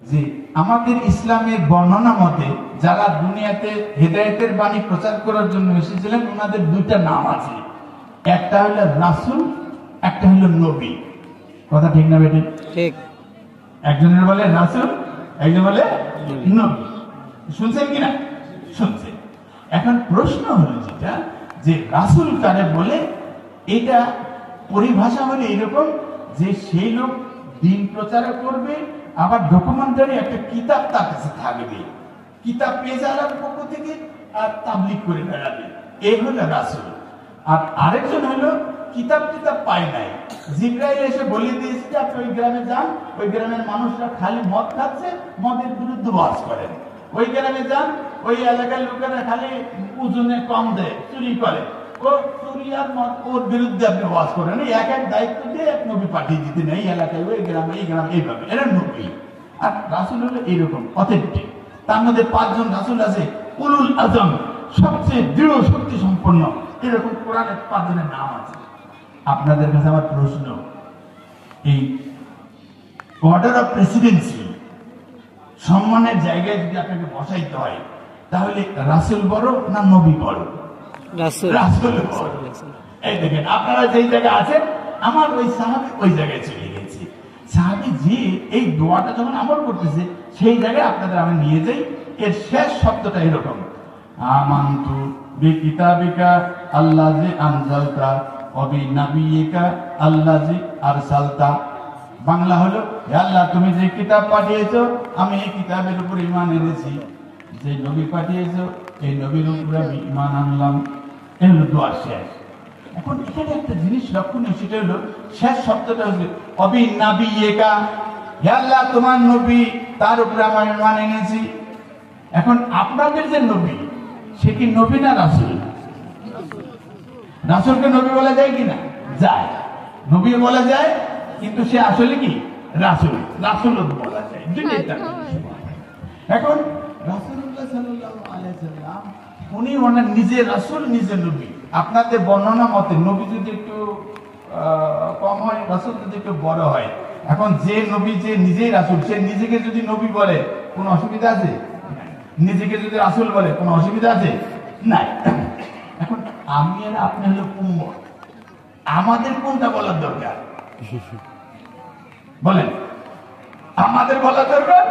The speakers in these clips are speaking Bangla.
যে আমাদের ইসলামের বর্ণনা মতে যারা দুনিয়াতে হেদায়েতের বাণী প্রচার করার জন্য এসেছিলেন ওনাদের দুইটা নাম আছে, একটা হলো রাসূল, একটা হলো নবী। কথা ঠিক না বেটি? ঠিক। একজনের বলে রাসূল, একজন বলে নবী। শুনছেন কিনা? শুনছেন। এখন প্রশ্ন হলো যেটা যে রাসূল কারে বলে, এটা পরিভাষা হলো এরকম যে সেই লোক দিন প্রচার করবে, আবার ডকুমেন্টারি একটা কিতাব তার কাছে থাকবে, কিতাব পেয়ে যাওয়ার পক্ষ থেকে আর তাবলীগ করে বেড়াবে, এই হলো রাসূল। আর আরেকজন হলো কিতাব পায় নাই, জিবরাইল এসে বলে দিয়েছে যে আপনি ওই গ্রামে যান, ওই গ্রামের মানুষরা খালি মদ খাচ্ছে, মদের বিরুদ্ধে ওয়াজ করেন। ওই গ্রামে যান, ওই এলাকার লোকেরা খালি ওজনে কম দেয়, চুরি করে, ও চুরি আর মদ, ওর বিরুদ্ধে আপনি ওয়াজ করেন। এক এক দায়িত্ব দিয়ে এক নবী পাঠিয়ে দিতেন এই এলাকায়, ওই গ্রামে, এই গ্রামে, এইভাবে। এরা নবী। আর রাসূল হলো এইরকম অথেন্টিক। তার মধ্যে 5 জন রাসূল আছে, উলুল আজম, সবচেয়ে দৃঢ় শক্তি সম্পন্ন, এরকম কোরআনের 5 জনের নাম আছে। আপনাদের কাছে আমার প্রশ্ন, এই অর্ডার অফ প্রেসিডেন্সি সম্মানের জায়গায় যদি আপনাকে বসাইতে হয়, তাহলে রাসূল বড় না নবী বড়? রাসূল বড়। এই দেখেন আপনারা যেই জায়গায় আছেন, আমার ওই সাহাবী ওই জায়গায় চলে গেছে। সাহাবী যে এই দোয়াটা যখন আমল করতেছে, সেই জায়গায় আপনাদের আমি নিয়ে যাই। এর শেষ শব্দটা এরকম, আমানতু বিকিতাবিকা আল্লাযী আনজালতা ওয়া বিনাবিয়িকা আল্লাযী আরসালতা। বাংলা হলো, হে আল্লাহ তুমি যে কিতাব পাঠিয়েছো, আমি এই কিতাবের উপর ঈমান এনেছি। যে নবী পাঠিয়েছো, এই নবীর উপর আমি ঈমান আনলাম। এই হলো দোয়া শেষ। এখন এখানে একটা জিনিস লক্ষণীয়, সেটা হলো শেষ শব্দটা হচ্ছে অবিনাবিয়িকা, হে আল্লাহ তোমার নবী, তার উপরে আমি ঈমান এনেছি। এখন আপনাদের যে নবী, সে কি নবী না রাসূল? রাসূলকে নবী বলা যায় কিনা? যায়। নবী বলা যায়, কিন্তু সে আসলে কি রাসূল, রাসূল বলা যায়। এখন রাসূলুল্লাহ সাল্লাল্লাহু আলাইহি সাল্লাম উনি ওনার নিজে রাসূল, নিজে নবী। আপনাদের বর্ণনা মতে নবী যদি একটু কম হয়, রাসূল যদি একটু বড় হয়। এখন যে নবী যে নিজেই রাসূল, সে নিজেকে যদি নবী বলে কোনো অসুবিধা আছে? নিজেকে যদি রাসূল বলে কোনো অসুবিধা আছে? নাই। এখন আমি আর আপনি হলো উম্মত, আমাদের কোনটা বলার দরকার বলেন? আমাদের বলা দরকার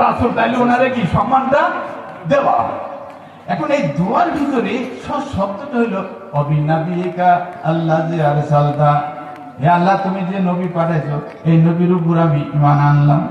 রাসূল, তাইলে ওনারে কি সম্মানটা দেওয়া। এখন এই দোয়ার ভিতরে শব্দটা হলো অবিনাবিয়িকা আল্লাযী আরসালতা, হে আল্লাহ তুমি যে নবী পাঠাইছো, এই নবীর উপর আমি ঈমান আনলাম।